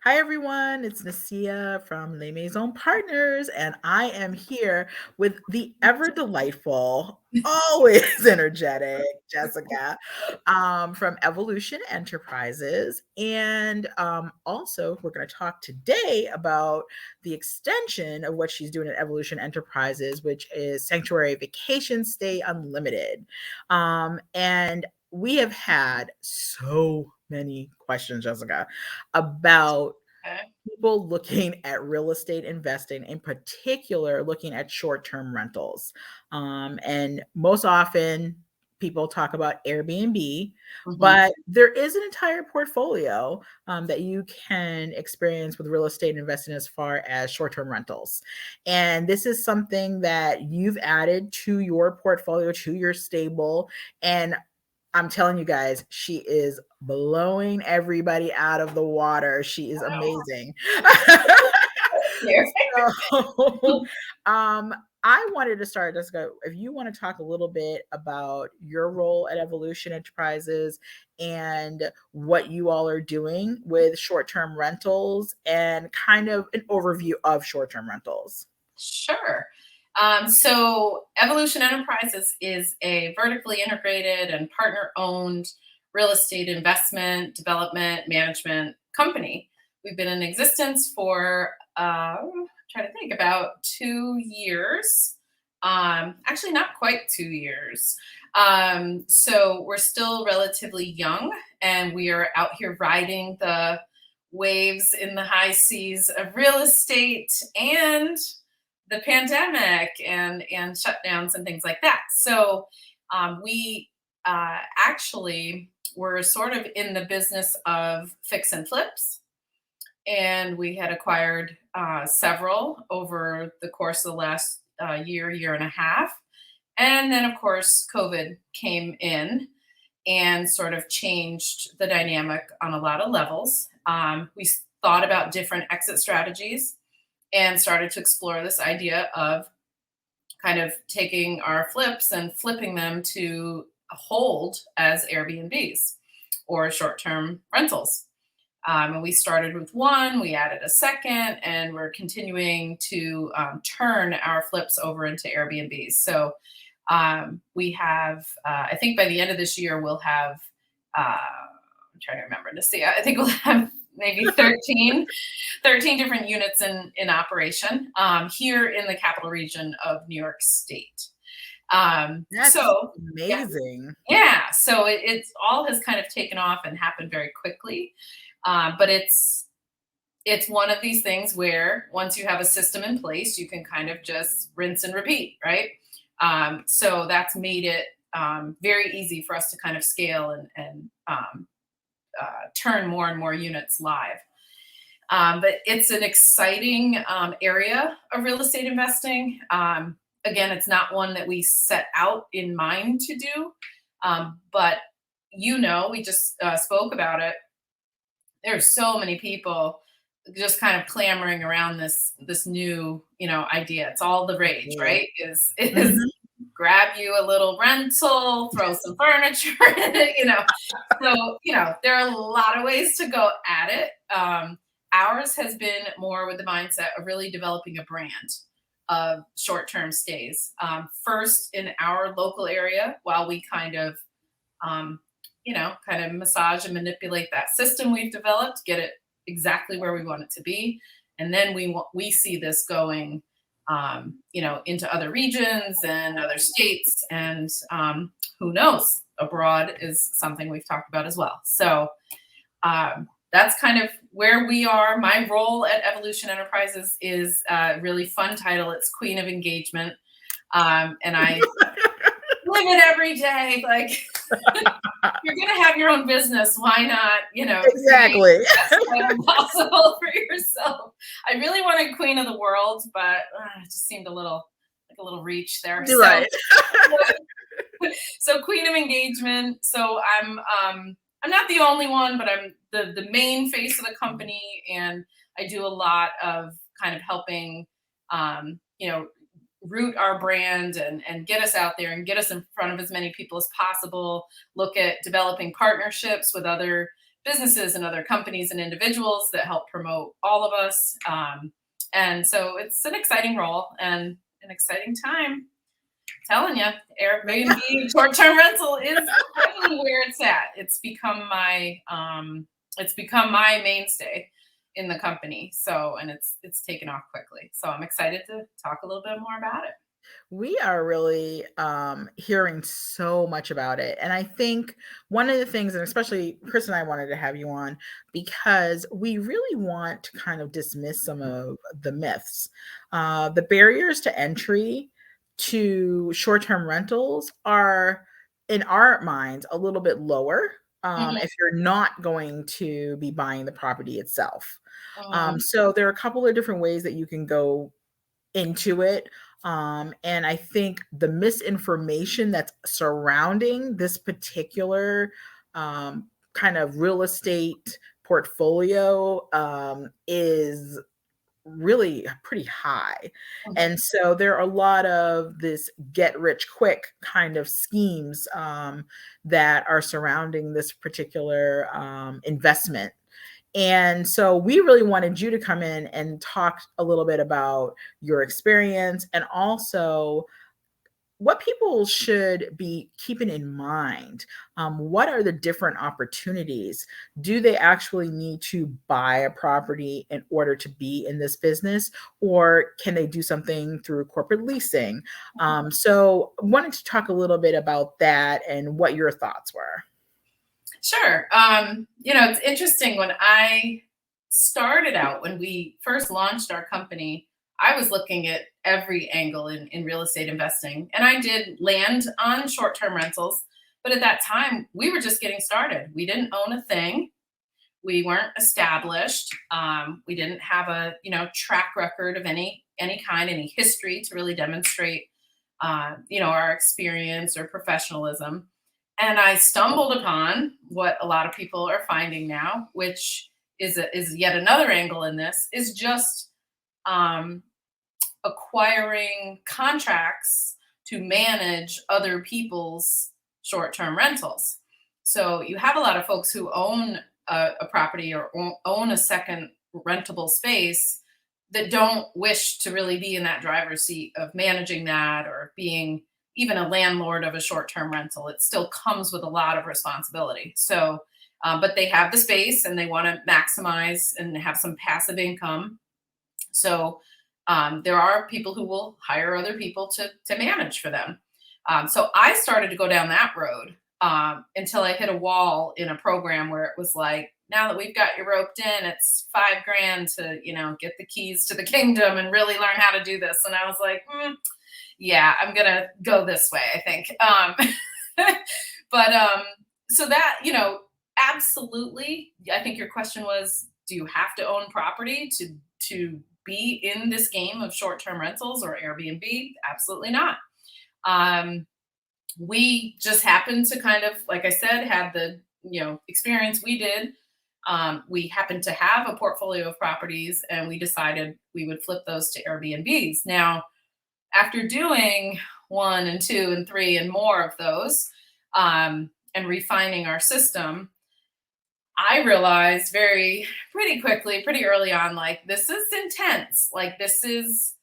Hi, everyone. It's Nasya from Maisons Partners, and I am here with the ever delightful, always energetic Jessica from Evolution Enterprises. And also, we're going to talk today about the extension of what she's doing at Evolution Enterprises, which is Sanctuary Vacation Stay Unlimited. And we have had so many questions, Jessica, about Okay. people looking at real estate investing, in particular, looking at short term rentals. And most often, people talk about Airbnb, Mhm. but there is an entire portfolio that you can experience with real estate investing as far as short term rentals. And this is something that you've added to your portfolio, to your stable. And I'm telling you guys, she is blowing everybody out of the water. She is Oh, amazing. here. So, um, I wanted to start, Jessica, if you want to talk a little bit about your role at Evolution Enterprises and what you all are doing with short-term rentals and kind of an overview of short-term rentals. Sure. So Evolution Enterprises is a vertically integrated and partner-owned real estate investment, development, management company. We've been in existence for trying to think about 2 years. Actually, not quite 2 years. So we're still relatively young, and we are out here riding the waves in the high seas of real estate and the pandemic and shutdowns and things like that. So we actually were sort of in the business of fix and flips, and we had acquired several over the course of the last year and a half. And then, of course, COVID came in and sort of changed the dynamic on a lot of levels. We thought about different exit strategies and started to explore this idea of kind of taking our flips and flipping them to hold as Airbnbs or short term rentals. And we started with one, we added a second, and we're continuing to turn our flips over into Airbnbs. So we have, I think by the end of this year, we'll have, I'm trying to remember to see, I think we'll have maybe 13 different units in operation here in the capital region of New York State. That's So, yeah, amazing. yeah. So it's all has kind of taken off and happened very quickly. But it's one of these things where once you have a system in place, you can kind of just rinse and repeat, right? So that's made it very easy for us to kind of scale and turn more and more units live. But it's an exciting area of real estate investing. Again, it's not one that we set out in mind to do, but we just spoke about it. There's so many people just kind of clamoring around this new idea. It's all the rage, right? Is Mhm. grab you a little rental, throw some furniture in it, So, there are a lot of ways to go at it. Ours has been more with the mindset of really developing a brand of short-term stays. First in our local area, while we um, kind of massage and manipulate that system we've developed, get it exactly where we want it to be, and then we see this going, into other regions and other states, and who knows, abroad is something we've talked about as well. So that's kind of where we are. My role at Evolution Enterprises is a really fun title. It's Queen of Engagement, and I live it every day. Like, you're gonna have your own business. Why not, create Exactly. the best title possible for yourself? I really wanted Queen of the World, but it just seemed a little reach there. You're So, right. so Queen of Engagement. So I'm not the only one, but I'm the main face of the company, and I do a lot of kind of helping, um, you know, root our brand and get us out there and get us in front of as many people as possible. Look at developing partnerships with other businesses and other companies and individuals that help promote all of us. And so it's an exciting role and an exciting time. Telling you, Airbnb short-term rental is really where it's at. It's become my mainstay in the company. So, and it's taken off quickly. So I'm excited to talk a little bit more about it. We are really hearing so much about it. And I think one of the things, and especially Chris and I wanted to have you on because we really want to kind of dismiss some of the myths. The barriers to entry to short term rentals are, in our minds, a little bit lower Mhm, if you're not going to be buying the property itself. mhm, So there are a couple of different ways that you can go into it. And I think the misinformation that's surrounding this particular kind of real estate portfolio is really pretty high. mhm, And so there are a lot of this get rich quick kind of schemes that are surrounding this particular investment. And so we really wanted you to come in and talk a little bit about your experience and also what people should be keeping in mind. What are the different opportunities? Do they actually need to buy a property in order to be in this business, or can they do something through corporate leasing? mhm. So, I wanted to talk a little bit about that and what your thoughts were. Sure. It's interesting when I started out, when we first launched our company, I was looking at every angle in real estate investing. And I did land on short term rentals. But at that time, we were just getting started. We didn't own a thing. We weren't established. We didn't have a track record of any kind, any history to really demonstrate our experience or professionalism. And I stumbled upon what a lot of people are finding now, which is yet another angle in this, is just um, acquiring contracts to manage other people's short-term rentals. So you have a lot of folks who own a property or own a second rentable space that don't wish to really be in that driver's seat of managing that or being even a landlord of a short-term rental. It still comes with a lot of responsibility. So, but they have the space and they want to maximize and have some passive income. So there are people who will hire other people to manage for them. So I started to go down that road until I hit a wall in a program where it was like, now that we've got you roped in, it's $5,000 to get the keys to the kingdom and really learn how to do this. And I was like, yeah, I'm gonna go this way, I think. But so that absolutely, I think your question was, do you have to own property to be in this game of short-term rentals or Airbnb? Absolutely not. We just happened to kind of, like I said, have the experience we did. We happened to have a portfolio of properties, and we decided we would flip those to Airbnbs. Now, after doing one and two and three and more of those, and refining our system, I realized pretty quickly, pretty early on, like, this is intense. Like, this is,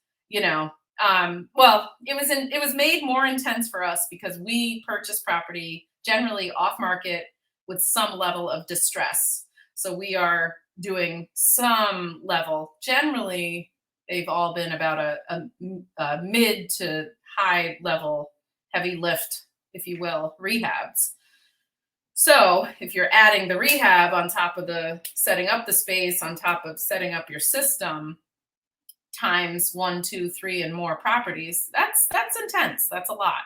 well, it was made more intense for us because we purchased property generally off market with some level of distress. So we are doing some level. Generally, they've all been about a mid to high level heavy lift, if you will, rehabs. So if you're adding the rehab on top of the setting up the space, on top of setting up your system, times 1, 2, 3, and more properties, that's intense. That's a lot.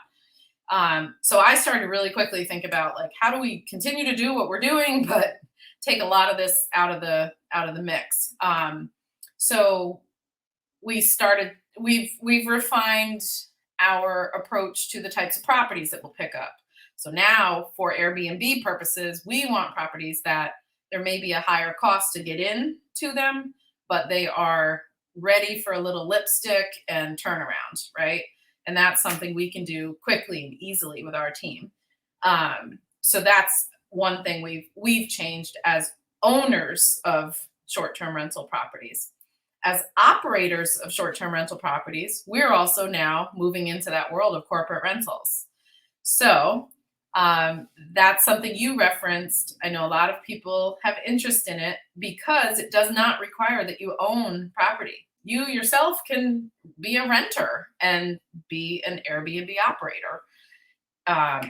So I started to really quickly think about, like, how do we continue to do what we're doing, but take a lot of this out of the mix. So we've refined our approach to the types of properties that we'll pick up. So now, for Airbnb purposes, we want properties that there may be a higher cost to get in to them, but they are ready for a little lipstick and turnaround, right? And that's something we can do quickly and easily with our team. So that's one thing we've changed as owners of short-term rental properties. As operators of short-term rental properties, we're also now moving into that world of corporate rentals. So that's something you referenced. I know a lot of people have interest in it because it does not require that you own property. You yourself can be a renter and be an Airbnb operator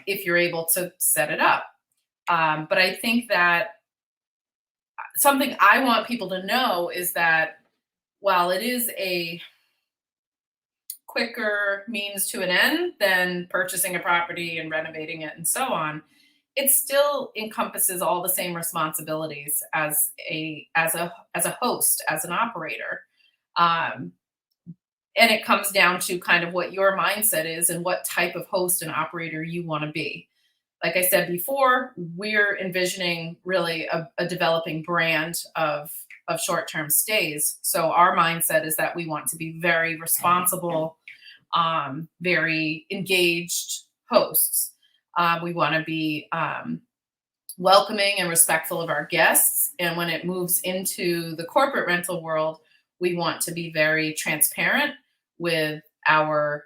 if you're able to set it up. But I think that something I want people to know is that while it is a quicker means to an end than purchasing a property and renovating it and so on, it still encompasses all the same responsibilities as a host, as an operator. Um, and it comes down to kind of what your mindset is and what type of host and operator you want to be. Like I said before, we're envisioning really a developing brand of short-term stays. So our mindset is that we want to be very responsible, very engaged hosts. We want to be welcoming and respectful of our guests. And when it moves into the corporate rental world, we want to be very transparent with the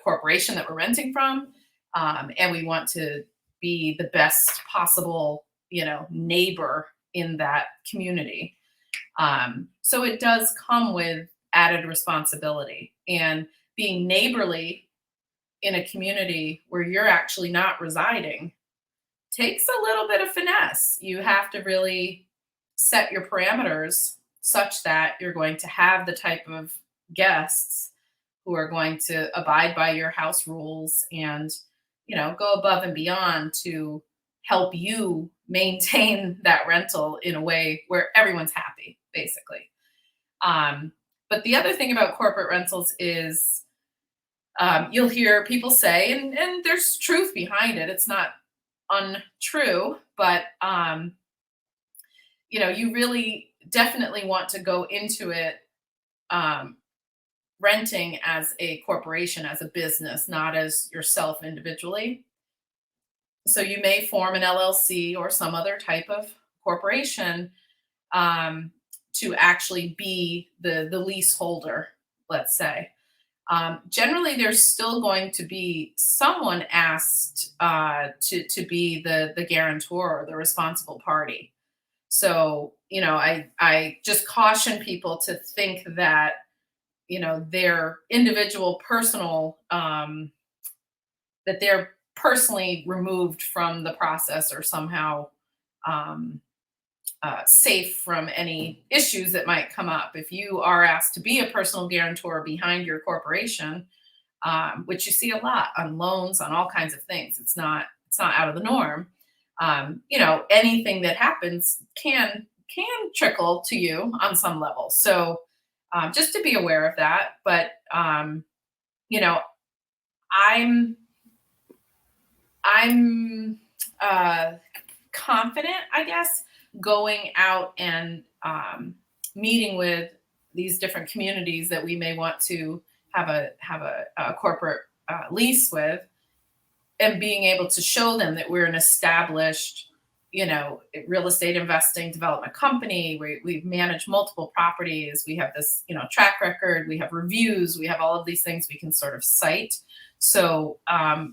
corporation that we're renting from. And we want to be the best possible, neighbor in that community. So it does come with added responsibility, and being neighborly in a community where you're actually not residing takes a little bit of finesse. You have to really set your parameters such that you're going to have the type of guests who are going to abide by your house rules and go above and beyond to help you maintain that rental in a way where everyone's happy, basically. But the other thing about corporate rentals is you'll hear people say, and there's truth behind it, it's not untrue, but you really definitely want to go into it renting as a corporation, as a business, not as yourself individually. So you may form an LLC or some other type of corporation to actually be the leaseholder, let's say. Generally, there's still going to be someone asked to be the guarantor or the responsible party. So, I just caution people to think that their individual personal, that they're personally removed from the process or somehow safe from any issues that might come up. If you are asked to be a personal guarantor behind your corporation, which you see a lot on loans, on all kinds of things, it's not out of the norm. Anything that happens can trickle to you on some level. So just to be aware of that. But I'm confident, I guess, going out and meeting with these different communities that we may want to have a corporate lease with, and being able to show them that we're an established, real estate investing development company. We've managed multiple properties. We have this, track record. We have reviews. We have all of these things we can sort of cite. So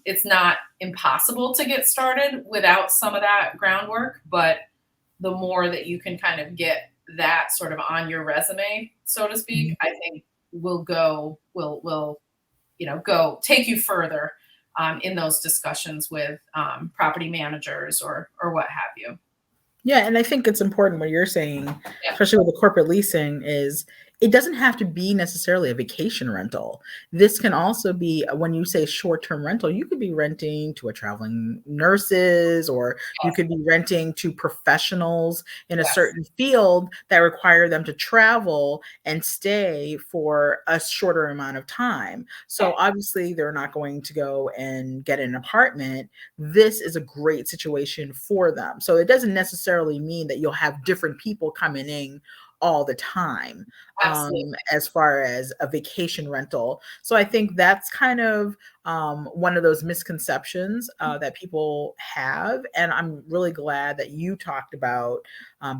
it's not impossible to get started without some of that groundwork, but the more that you can kind of get that sort of on your resume, so to speak, I think will take you further in those discussions with property managers or what have you. Yeah, and I think it's important what you're saying, Yeah. especially with the corporate leasing, is it doesn't have to be necessarily a vacation rental. This can also be, when you say short-term rental, you could be renting to a traveling nurses, or you could be renting to professionals in a certain field that require them to travel and stay for a shorter amount of time. So obviously they're not going to go and get an apartment. This is a great situation for them. So it doesn't necessarily mean that you'll have different people coming in all the time, Absolutely. as far as a vacation rental. So I think that's kind of one of those misconceptions that people have. And I'm really glad that you talked about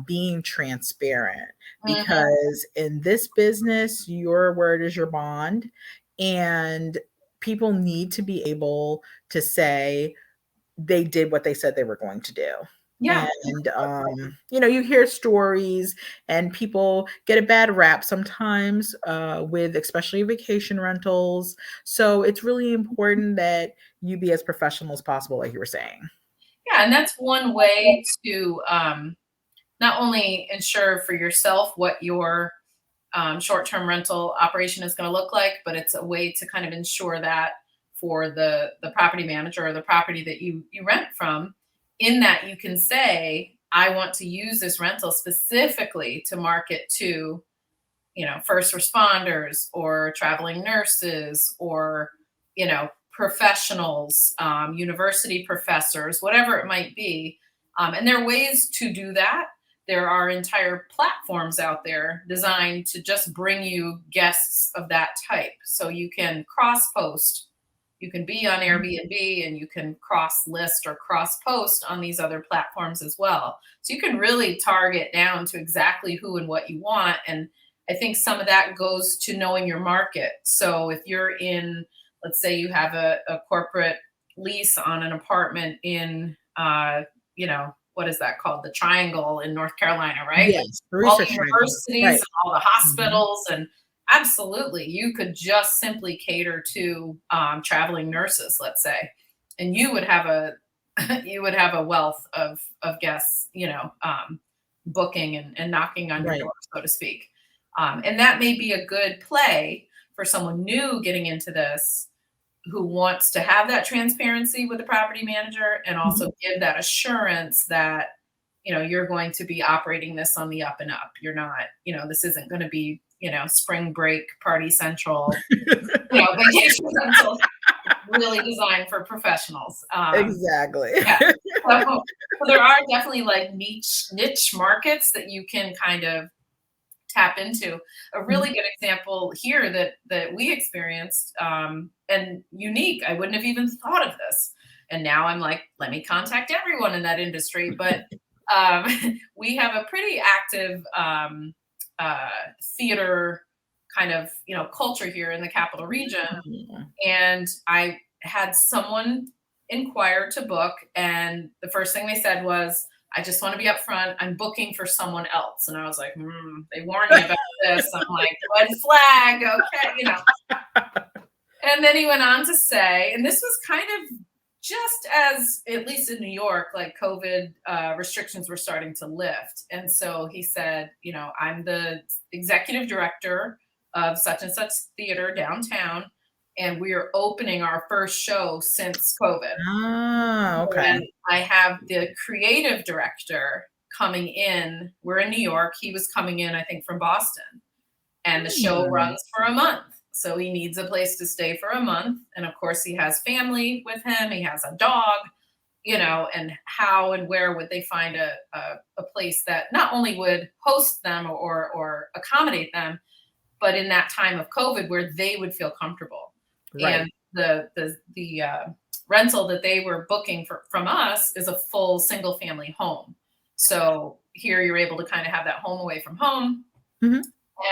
being transparent, Mhm. because in this business, your word is your bond. And people need to be able to say they did what they said they were going to do. Yeah. And, you hear stories and people get a bad rap sometimes with especially vacation rentals. So it's really important that you be as professional as possible, like you were saying. Yeah, and that's one way to not only ensure for yourself what your short-term rental operation is going to look like, but it's a way to kind of ensure that for the property manager or the property that you rent from, in that you can say, I want to use this rental specifically to market to, first responders or traveling nurses or, professionals, university professors, whatever it might be. And there are ways to do that. There are entire platforms out there designed to just bring you guests of that type. So you can cross post. You can be on Airbnb and you can cross list or cross post on these other platforms as well. So you can really target down to exactly who and what you want. And I think some of that goes to knowing your market. So if you're in, let's say you have a corporate lease on an apartment in, what is that called? The Triangle in North Carolina, right? With Yes, the all the research triangle. universities Right. and all the Mhm. hospitals, and absolutely, you could just simply cater to traveling nurses, let's say, and you would have a you would have a wealth of guests, booking and knocking on your Right. door, so to speak. And that may be a good play for someone new getting into this who wants to have that transparency with the property manager and Mhm. also give that assurance that you're going to be operating this on the up and up. You're not, this isn't going to be, spring break party central, vacation rental. It's really designed for professionals. Exactly. Yeah. So there are definitely like niche markets that you can kind of tap into. A really Mhm. good example here that we experienced, and unique. I wouldn't have even thought of this, and now I'm like, let me contact everyone in that industry. But um, we have a pretty active uh, theater kind of culture here in the capital region, Mm. and I had someone inquire to book, and the first thing they said was, I just want to be upfront. I'm booking for someone else. And I was like, they warn you about this. I'm like, red flag. Okay. And then he went on to say, and this was kind of just as, at least in New York, like COVID restrictions were starting to lift. And so he said, I'm the executive director of such and such theater downtown, and we are opening our first show since COVID. Ah, okay. And I have the creative director coming in. We're in New York. He was coming in, I think, from Boston. And the show Hmm. runs for a month. So he needs a place to stay for a month. And of course, he has family with him. He has a dog, and how and where would they find a place that not only would host them or accommodate them, but in that time of COVID where they would feel comfortable. Right. And the rental that they were booking from us is a full single family home. So here you're able to kind of have that home away from home. Mhm.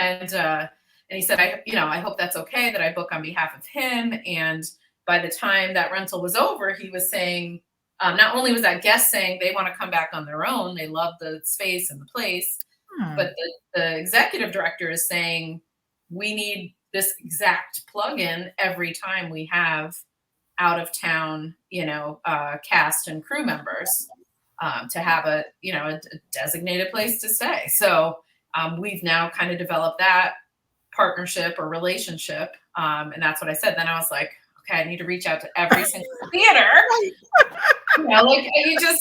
And he said, I hope that's okay that I book on behalf of him. And by the time that rental was over, he was saying, not only was that guest saying they want to come back on their own, they love the space and the place, Hmm. but the executive director is saying, we need this exact plug-in every time we have out of town, cast and crew members, to have a designated place to stay. So we've now kind of developed that partnership or relationship. And that's what I said. Then I was like, okay, I need to reach out to every single theater. Right. Like you just,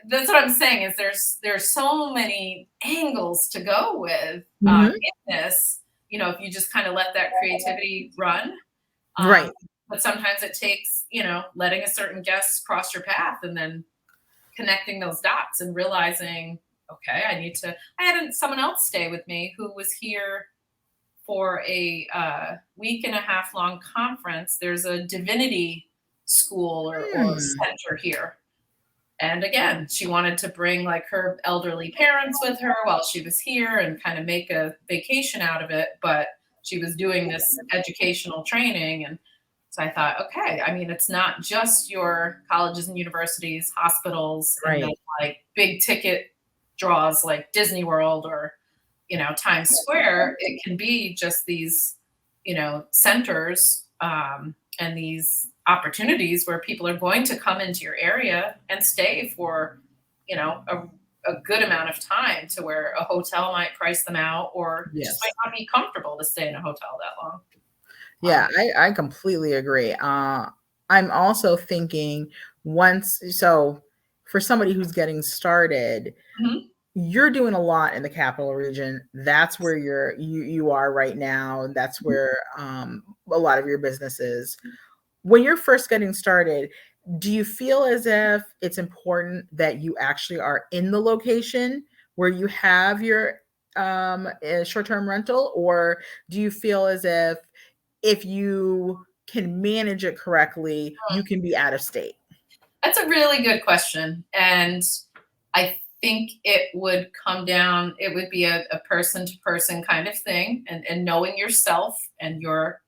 that's what I'm saying is there's so many angles to go with Mhm. in this, if you just kind of let that creativity run. Um, Right. but sometimes it takes, letting a certain guest cross your path and then connecting those dots and realizing, okay, I had someone else stay with me who was here for a week and a half long conference. There's a divinity school or Hmm. center here. And again, she wanted to bring like her elderly parents with her while she was here and kind of make a vacation out of it. But she was doing this educational training. And so I thought, okay, I mean, it's not just your colleges and universities, hospitals, and then Right. like big ticket draws like Disney World or, Times Square. It can be just these, centers and these opportunities where people are going to come into your area and stay for, a good amount of time to where a hotel might price them out or it just might Yes. not be comfortable to stay in a hotel that long. Yeah, I completely agree. I'm also thinking so for somebody who's getting started, Mhm. you're doing a lot in the capital region. That's where you are right now. That's where a lot of your business is. When you're first getting started, do you feel as if it's important that you actually are in the location where you have your short-term rental, or do you feel as if you can manage it correctly, you can be out of state? That's a really good question. And I think it would be a person to person kind of thing and knowing yourself and your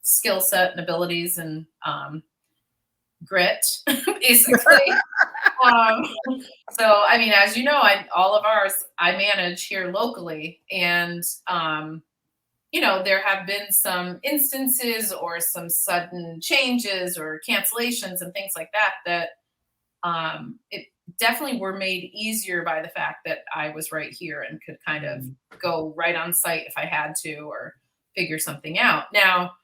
skill set and abilities and grit, basically. Um, so, I mean, as you know, all of ours I manage here locally, and there have been some instances or some sudden changes or cancellations and things like that it definitely were made easier by the fact that I was right here and could kind of Mhm. go right on site if I had to or figure something out. Now,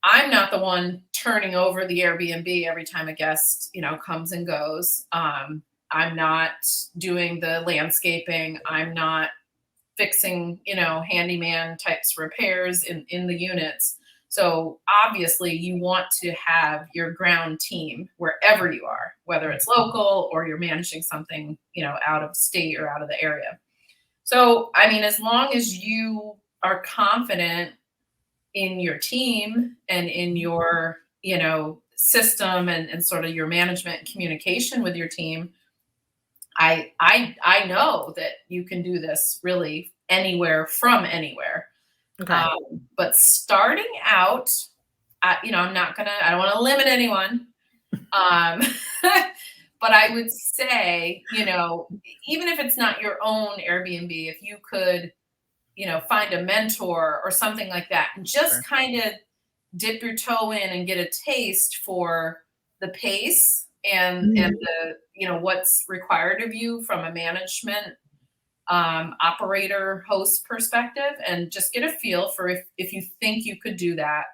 I'm not the one turning over the Airbnb every time a guest, comes and goes. I'm not doing the landscaping. I'm not fixing, handyman types repairs in the units. So obviously you want to have your ground team wherever you are, whether it's local or you're managing something, out of state or out of the area. So, I mean, as long as you are confident in your team and in your, system and sort of your management and communication with your team, I know that you can do this really anywhere from anywhere. Okay. But starting out, I don't want to limit anyone. Um, but I would say, even if it's not your own Airbnb, if you could, find a mentor or something like that, and just Sure. kind of dip your toe in and get a taste for the pace and Mhm. the what's required of you from a management operator host perspective, and just get a feel for if you think you could do that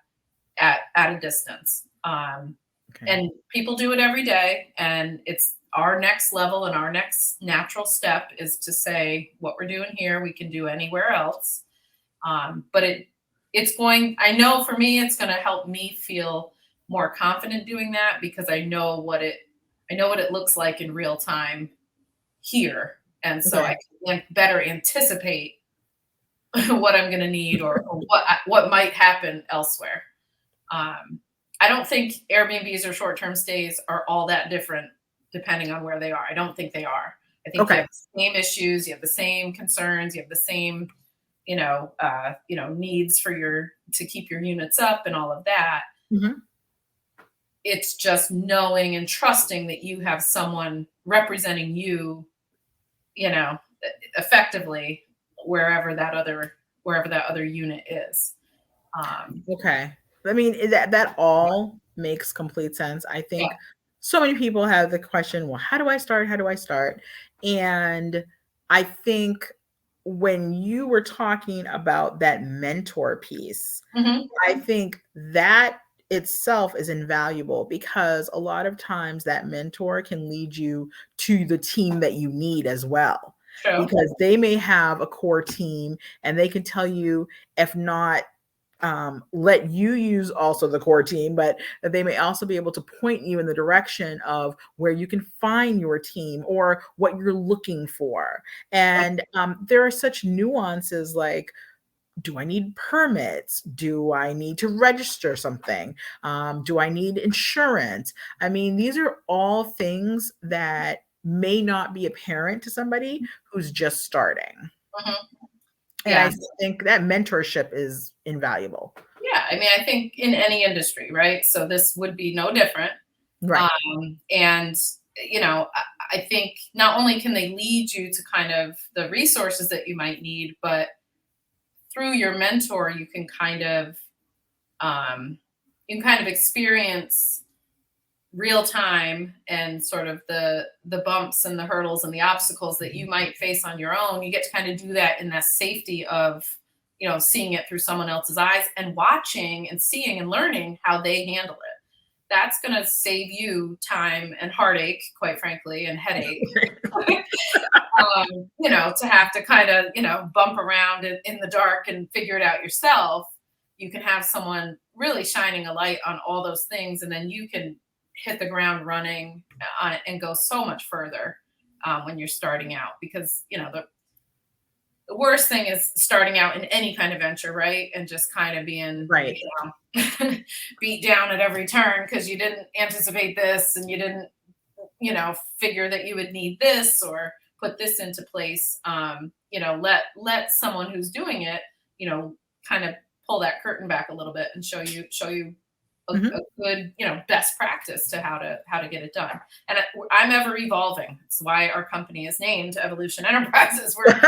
at a distance. Okay. And people do it every day, and it's our next level and our next natural step is to say what we're doing here we can do anywhere else. But I know for me it's going to help me feel more confident doing that because I know what it looks like in real time here, and so Okay. I can like better anticipate what I'm going to need or what might happen elsewhere. Um, I don't think Airbnbs or short-term stays are all that different depending on where they are. I don't think they are. I think you Okay. have the same issues, you have the same concerns, you have the same, needs for to keep your units up and all of that. Mhm. It's just knowing and trusting that you have someone representing you, you know, effectively wherever that other unit is. Um, Okay. I mean, that all makes complete sense. I yeah. think so many people have the question, well, how do I start? How do I start? And I think when you were talking about that mentor piece, Hmm. I think that itself is invaluable because a lot of times that mentor can lead you to the team that you need as well. True. Because they may have a core team and they can tell you, if not let you use also the core team, but that they may also be able to point you in the direction of where you can find your team or what you're looking for. And there are such nuances like, do I need permits? Do I need to register something? Do I need insurance? I mean, these are all things that may not be apparent to somebody who's just starting. Mhm. And Yeah. I think that mentorship is invaluable. Yeah. I mean, I think in any industry, right? So this would be no different. Right. And, I think not only can they lead you to kind of the resources that you might need, but through your mentor, um, you can kind of experience real time and sort of the bumps and the hurdles and the obstacles that you might face on your own. You get to kind of do that in that safety of seeing it through someone else's eyes and watching and seeing and learning how they handle it. That's going to save you time and heartache, quite frankly, and headache. To have to kind of bump around in the dark and figure it out yourself. You can have someone really shining a light on all those things, and then you can hit the ground running and go so much further when you're starting out. Because the worst thing is starting out in any kind of venture, right? And just kind of being Right. beat down at every turn because you didn't anticipate this and you didn't figure that you would need this or put this into place. Let someone who's doing it, kind of pull that curtain back a little bit and show you a good, best practice to how to get it done. And I'm ever evolving. It's why our company is named Evolution Enterprises. We're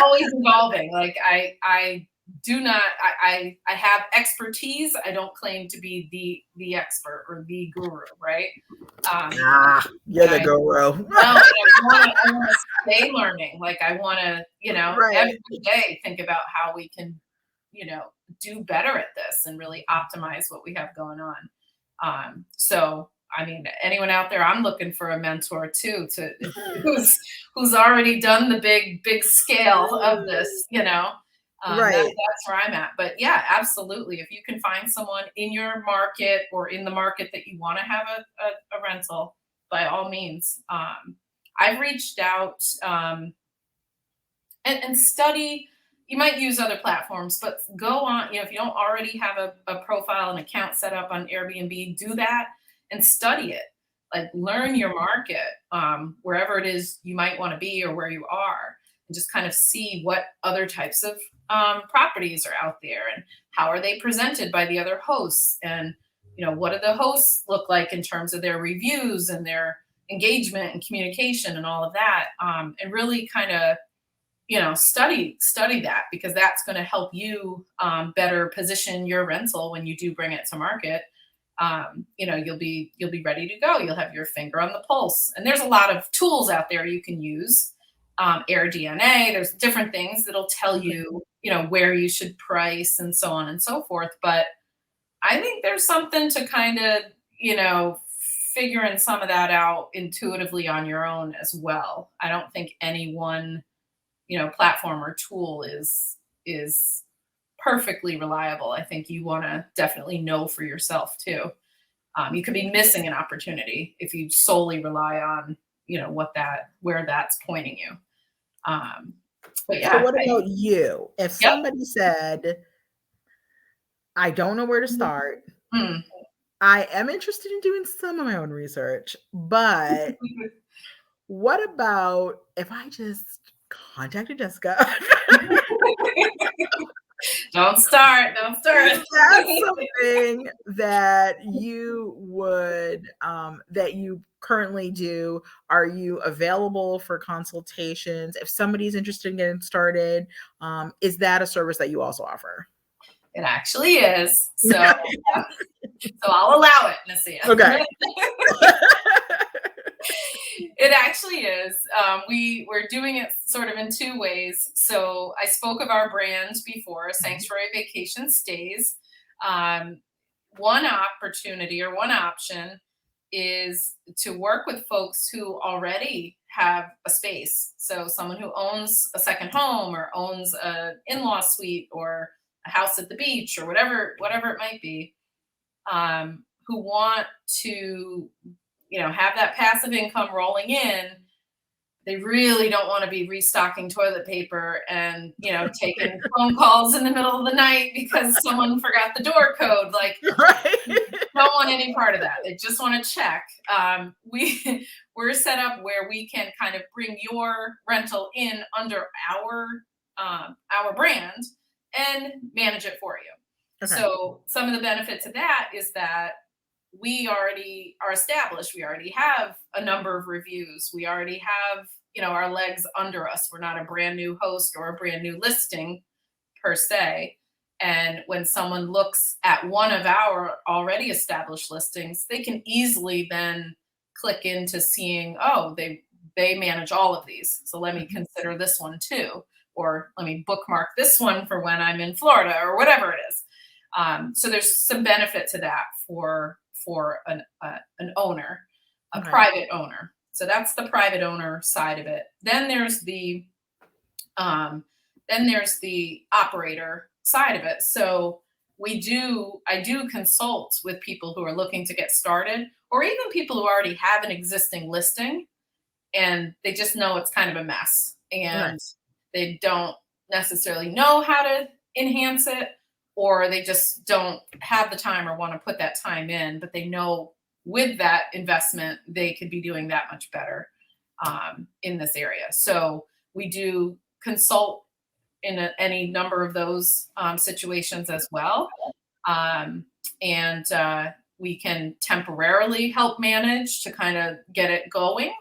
always evolving. Like I have expertise. I don't claim to be the expert or the guru, right? You're the guru. No, I want to stay learning. Like I want to, Right. every day think about how we can, do better at this and really optimize what we have going on. So I mean, anyone out there, I'm looking for a mentor too, who's already done the big scale of this, Right. that's where I'm at. But yeah, absolutely. If you can find someone in your market or in the market that you want to have a rental, by all means. I've reached out and study. You might use other platforms, but go on, if you don't already have a profile, an account set up on Airbnb, do that and study it. Like learn your market, wherever it is you might want to be or where you are, and just kind of see what other types of properties are out there and how are they presented by the other hosts, and what do the hosts look like in terms of their reviews and their engagement and communication and all of that, and really kind of study that, because that's going to help you better position your rental when you do bring it to market. You'll be ready to go. You'll have your finger on the pulse, and there's a lot of tools out there you can use. AirDNA, there's different things that'll tell you where you should price and so on and so forth. But I think there's something to kind of figuring some of that out intuitively on your own as well. I don't think any one platform or tool is perfectly reliable. I think you want to definitely know for yourself too. You could be missing an opportunity if you solely rely on where that's pointing you. But yeah. So what about you? If somebody said, I don't know where to start, I am interested in doing some of my own research, but what about if I just contacted Jessica? Don't start. Is that something that you would, that you currently do? Are you available for consultations? If somebody's interested in getting started, is that a service that you also offer? It actually is. So I'll allow it, Nasya. Okay. It actually is. We're doing it sort of in two ways. So I spoke of our brand before, Sanctuary Vacation Stays. One opportunity or one option is to work with folks who already have a space. So someone who owns a second home or owns an in-law suite or a house at the beach or whatever it might be, who want to, have that passive income rolling in. They really don't want to be restocking toilet paper and, taking phone calls in the middle of the night because someone forgot the door code. Like, Right. don't want any part of that. They just want to check. We're set up where we can kind of bring your rental in under our brand and manage it for you. Okay. So some of the benefits of that is that we already are established. We already have a number of reviews. We already have, our legs under us. We're not a brand new host or a brand new listing per se. And when someone looks at one of our already established listings, they can easily then click into seeing, oh, they manage all of these. So let me consider this one too, or let me bookmark this one for when I'm in Florida or whatever it is. So there's some benefit to that for an owner, a private owner. So that's the private owner side of it. Then there's the operator side of it. So I do consult with people who are looking to get started, or even people who already have an existing listing and they just know it's kind of a mess and they don't necessarily know how to enhance it, or they just don't have the time or want to put that time in, but they know with that investment, they could be doing that much better in this area. So we do consult in any number of those situations as well. And we can temporarily help manage to kind of get it going.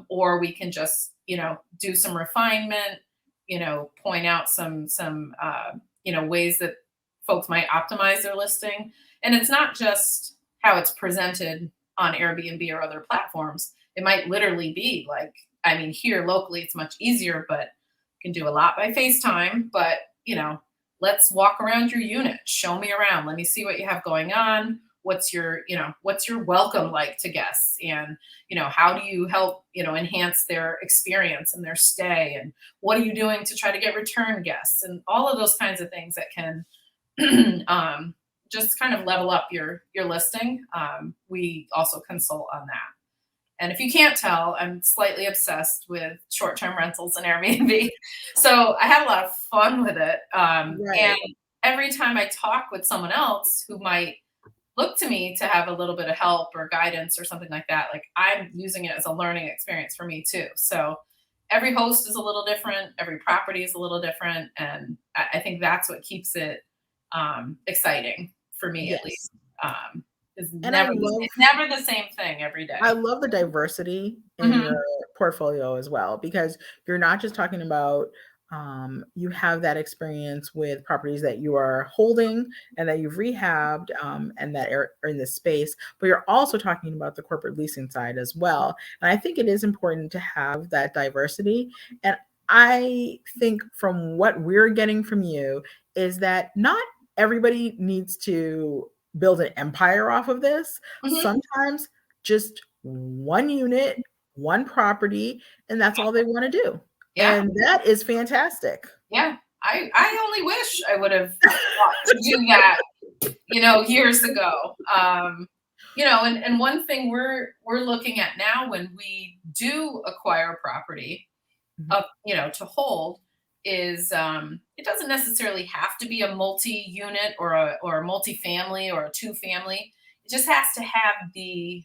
Or we can just, do some refinement, point out some ways that folks might optimize their listing. And it's not just how it's presented on Airbnb or other platforms. It might literally be like, here locally, it's much easier, but you can do a lot by FaceTime. But, let's walk around your unit. Show me around. Let me see what you have going on. What's your welcome like to guests? And, how do you help, enhance their experience and their stay? And what are you doing to try to get return guests? And all of those kinds of things that can just kind of level up your listing. We also consult on that. And if you can't tell, I'm slightly obsessed with short-term rentals and Airbnb. So I have a lot of fun with it. And every time I talk with someone else who might look to me to have a little bit of help or guidance or something like that, like I'm using it as a learning experience for me too. So every host is a little different. Every property is a little different. And I think that's what keeps it exciting for me, at least. It's never the same thing every day. I love the diversity in your portfolio as well, because you're not just talking about you have that experience with properties that you are holding and that you've rehabbed and that are in this space, but you're also talking about the corporate leasing side as well. And I think it is important to have that diversity. And I think from what we're getting from you is that not everybody needs to build an empire off of this. Sometimes just one unit, one property, and that's all they want to do. Yeah. And that is fantastic. Yeah. I only wish I would have thought to do that, years ago. And one thing we're looking at now when we do acquire property, to hold is it doesn't necessarily have to be a multi-unit or a multi-family or a two-family. It just has to have the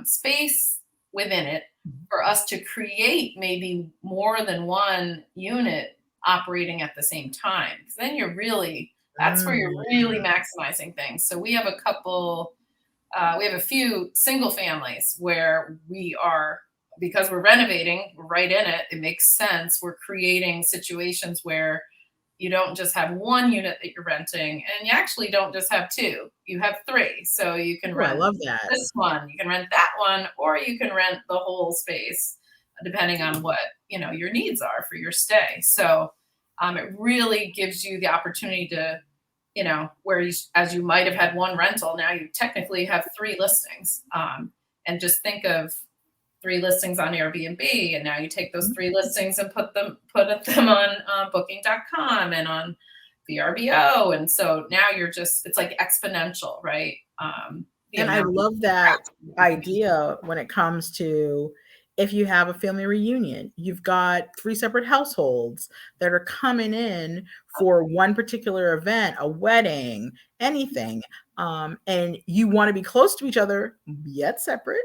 space within it for us to create maybe more than one unit operating at the same time. Then that's where you're really maximizing things. So we have a few single families where because we're renovating, we're right in it. It makes sense. We're creating situations where you don't just have one unit that you're renting, and you actually don't just have two. You have three. So you can rent this one, you can rent that one, or you can rent the whole space, depending on what your needs are for your stay. So it really gives you the opportunity to, as you might have had one rental, now you technically have three listings. And just think of 3 listings on Airbnb, and now you take those 3 listings and put them on Booking.com and on VRBO. And so now it's like exponential, right? The And I amount of love that idea when it comes to if you have a family reunion, you've got 3 separate households that are coming in for one particular event, a wedding, anything, and you wanna be close to each other, yet separate.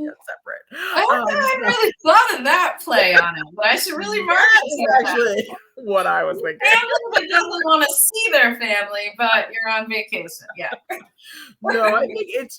Yet I separate. hadn't So really thought of that play on it, but I should really that is market that. actually what I was thinking. Family that doesn't want to see their family, but you're on vacation. Yeah. No, I think it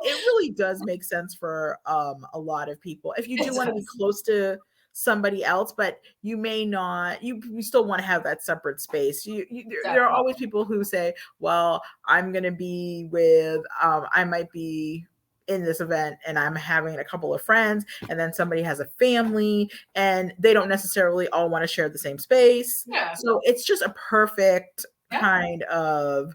really does make sense for, a lot of people. If you It do wanna be does. close to somebody else, but you may not you still wanna have that separate space. There are always Definitely. people who say, "Well, I'm gonna be with, I might be in this event and I'm having a couple of friends, and then somebody has a family, and they don't necessarily all wanna share the same space." Yeah. So, it's just a perfect Yeah. kind of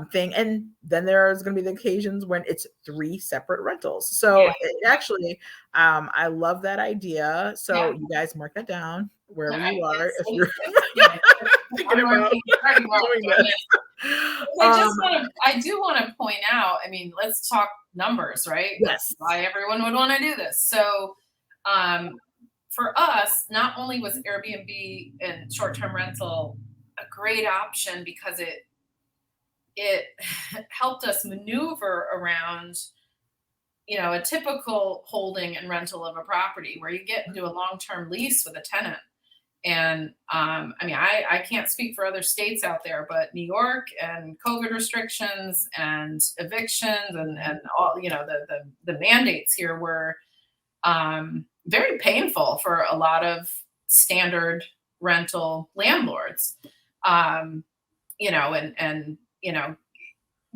thing. And then there's going to be the occasions when it's 3 separate rentals. So Yeah. it actually, I love that idea. So Yeah. you guys mark that down All wherever right. you are if It's, you're yeah. thinking I'm about working very well. doing this. Um, I do want to point out, I mean, let's talk numbers, right? That's yes. why everyone would want to do this. So, um, for us, not only was Airbnb and short-term rental a great option because it helped us maneuver around, a typical holding and rental of a property where you get into a long-term lease with a tenant. And I mean, I can't speak for other states out there, but New York and COVID restrictions and evictions and all, the mandates here were very painful for a lot of standard rental landlords. Um, and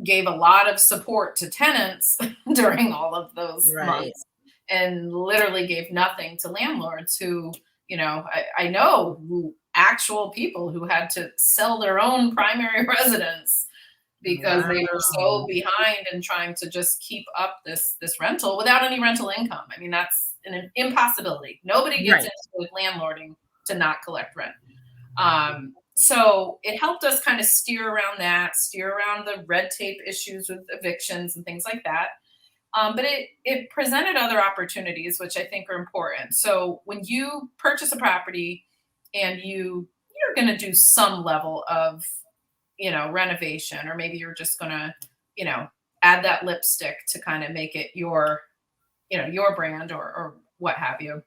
gave a lot of support to tenants during all of those Right. months and literally gave nothing to landlords who, I know actual people who had to sell their own primary residence because they were so Wow. behind in trying to just keep up this rental without any rental income. I mean, that's an impossibility. Nobody gets Right. into with landlording to not collect rent. So it helped us kind of steer around the red tape issues with evictions and things like that. But it presented other opportunities, which I think are important. So when you purchase a property and you're going to do some level of renovation, or maybe you're just going to add that lipstick to kind of make it your brand or what have you.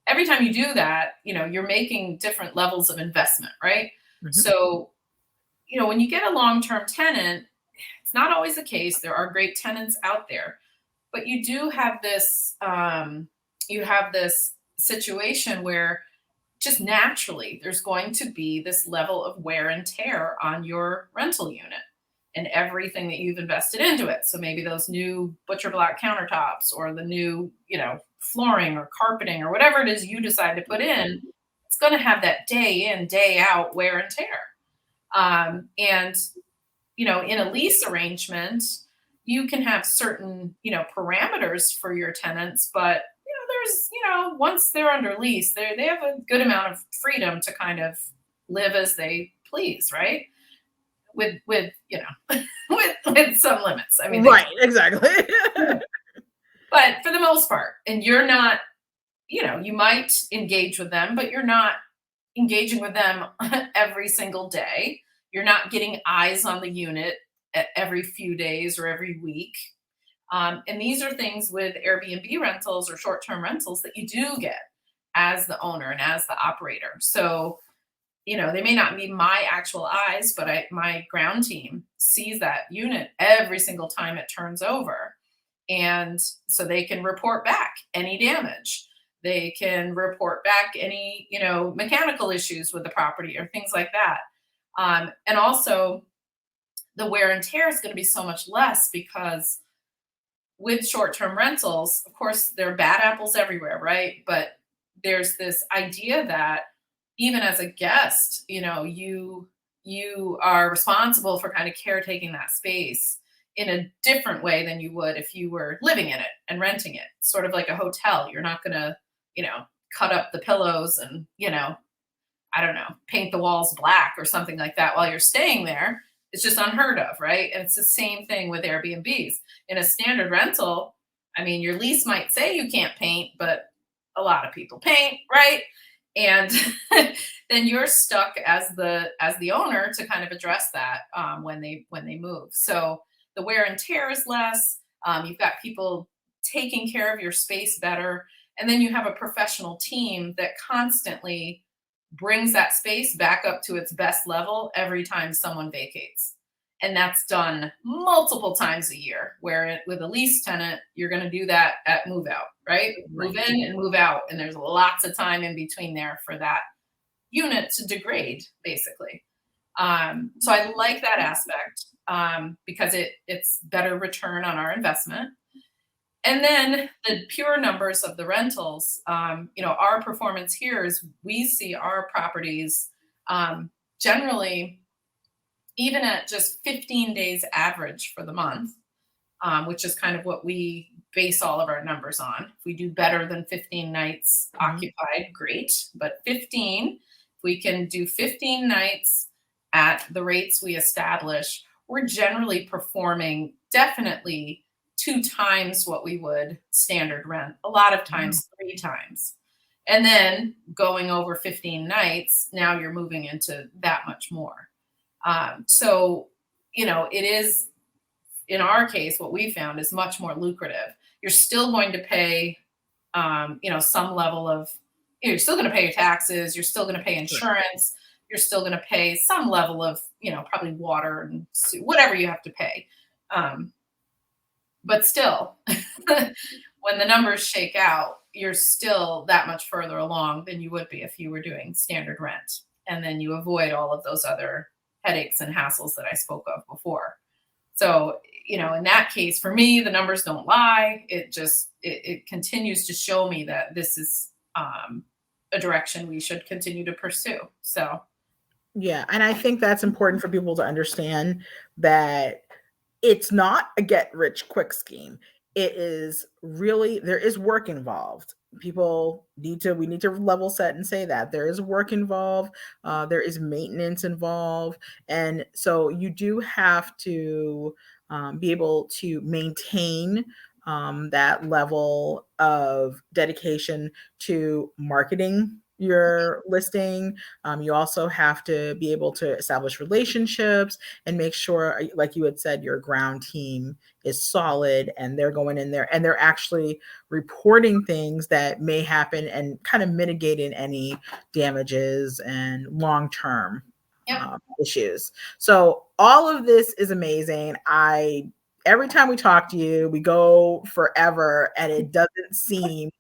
Every time you do that, you're making different levels of investment, right? Mhm. So, when you get a long-term tenant, it's not always the case. There are great tenants out there, but you have this situation where just naturally there's going to be this level of wear and tear on your rental unit and everything that you've invested into it. So maybe those new butcher block countertops or the new, flooring or carpeting or whatever it is you decide to put in, it's going to have that day in, day out wear and tear. And in a lease arrangement, you can have certain, parameters for your tenants, but there's, once they're under lease, they have a good amount of freedom to kind of live as they please, right? With with some limits. I mean, Right, exactly. but for the most part, and you're not, you might engage with them, but you're not engaging with them every single day. You're not getting eyes on the unit every few days or every week. And these are things with Airbnb rentals or short-term rentals that you do get as the owner and as the operator. So, they may not be my actual eyes, but my ground team sees that unit every single time it turns over. And so they can report back any damage. They can report back any, mechanical issues with the property or things like that. And also, the wear and tear is going to be so much less because with short-term rentals, of course, there are bad apples everywhere, right? But there's this idea that even as a guest, you are responsible for kind of caretaking that space in a different way than you would if you were living in it and renting it. Sort of like a hotel. You're not going to, cut up the pillows and, I don't know, paint the walls black or something like that while you're staying there. It's just unheard of, right? And it's the same thing with Airbnbs. In a standard rental, I mean, your lease might say you can't paint, but a lot of people paint, right? And then you're stuck as the owner to kind of address that when they move. So the wear and tear is less. You've got people taking care of your space better, and then you have a professional team that constantly brings that space back up to its best level every time someone vacates. And that's done multiple times a year, where with a lease tenant, you're going to do that at move out, right? Move Right. in and move out. And there's lots of time in between there for that unit to degrade, basically. So I like that aspect because it's better return on our investment. And then the pure numbers of the rentals, our performance here is we see our properties generally, even at just 15 days average for the month, which is kind of what we base all of our numbers on. If we do better than 15 nights Mhm. occupied, great. But 15, if we can do 15 nights at the rates we establish, we're generally performing definitely 2 times what we would standard rent, a lot of Wow. times 3 times. And then going over 15 nights, now you're moving into that much more. So, it is, in our case, what we found is much more lucrative. You're still going to pay, some level of, you're still going to pay your taxes, you're still going to pay Sure. insurance, you're still going to pay some level of, probably water and whatever you have to pay. Um, but still, when the numbers shake out, you're still that much further along than you would be if you were doing standard rent. And then you avoid all of those other headaches and hassles that I spoke of before. So, in that case, for me, the numbers don't lie. It continues to show me that this is a direction we should continue to pursue. So, Yeah, and I think that's important for people to understand that it's not a get rich quick scheme. It is really there is work involved. We need to level set and say that there is work involved, there is maintenance involved, and so you do have to be able to maintain that level of dedication to marketing your listing. You also have to be able to establish relationships and make sure, like you had said, your ground team is solid and they're going in there and they're actually reporting things that may happen and kind of mitigating any damages and long term yep. issues. So all of this is amazing. I Every time we talk to you, we go forever and it doesn't seem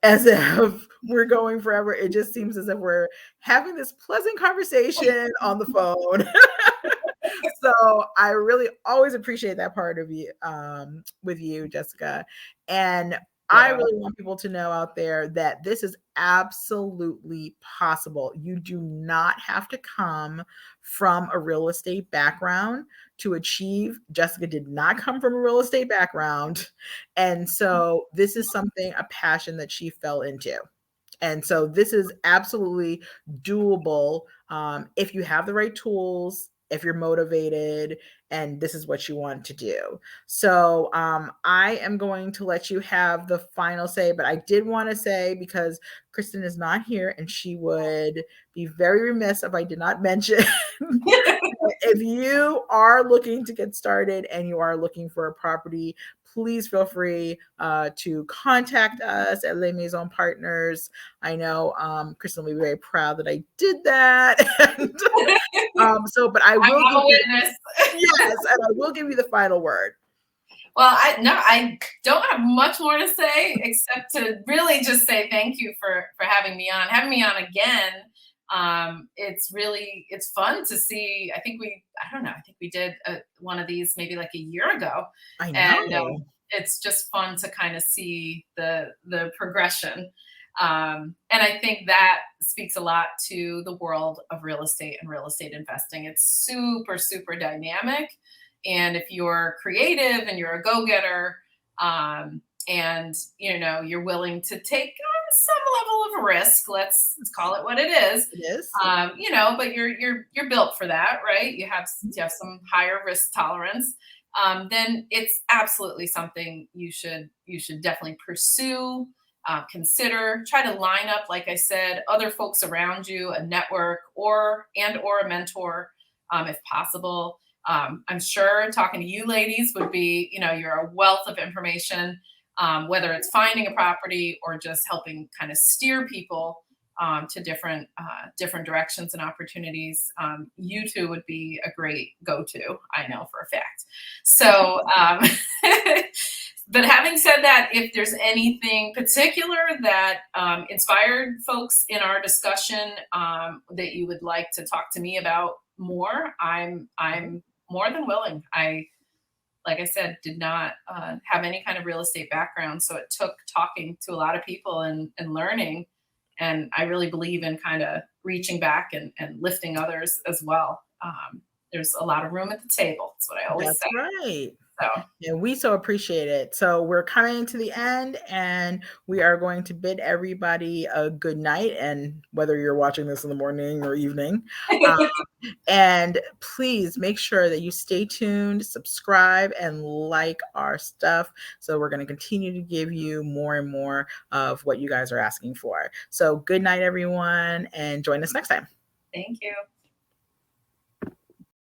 as if we're going forever. It just seems as if we're having this pleasant conversation on the phone. So I really always appreciate that part of you with you, Jessica. And I Yeah. really want people to know out there that this is absolutely possible. You do not have to come from a real estate background to achieve. Jessica did not come from a real estate background. And so this is something, a passion that she fell into. And so this is absolutely doable if you have the right tools, if you're motivated, and this is what you want to do. So I am going to let you have the final say, but I did want to say, because Kristin is not here and she would be very remiss if I did not mention if you are looking to get started and you are looking for a property, please feel free to contact us at Les Maisons Partners. I know Kristin will be very proud that I did that. But I will I'm give a you witness. yes, and I will give you the final word. Well, I don't have much more to say except to really just say thank you for having me on again. It's fun to see. I don't know. I think we did one of these maybe like a year ago, I and know. it's just fun to kind of see the progression. And I think that speaks a lot to the world of real estate and real estate investing. It's super, super dynamic. And if you're creative and you're a go-getter, and you're willing to take some level of risk. Let's call it what it is. It is. But you're built for that, right? You have some higher risk tolerance. Then it's absolutely something you should definitely pursue, consider, try to line up, like I said, other folks around you, a network or a mentor, if possible. I'm sure talking to you ladies would be, you're a wealth of information, whether it's finding a property or just helping kind of steer people to different directions and opportunities. You two would be a great go-to, I know for a fact. So, but having said that, if there's anything particular that inspired folks in our discussion that you would like to talk to me about more, I'm more than willing. Like I said, did not have any kind of real estate background, so it took talking to a lot of people and learning. And I really believe in kind of reaching back and lifting others as well. There's a lot of room at the table. That's what I always That's say. right. So Yeah, we so appreciate it. So we're coming to the end, and we are going to bid everybody a good night. And whether you're watching this in the morning or evening, and please make sure that you stay tuned, subscribe, and like our stuff. So we're going to continue to give you more and more of what you guys are asking for. So good night, everyone, and join us next time. thank you.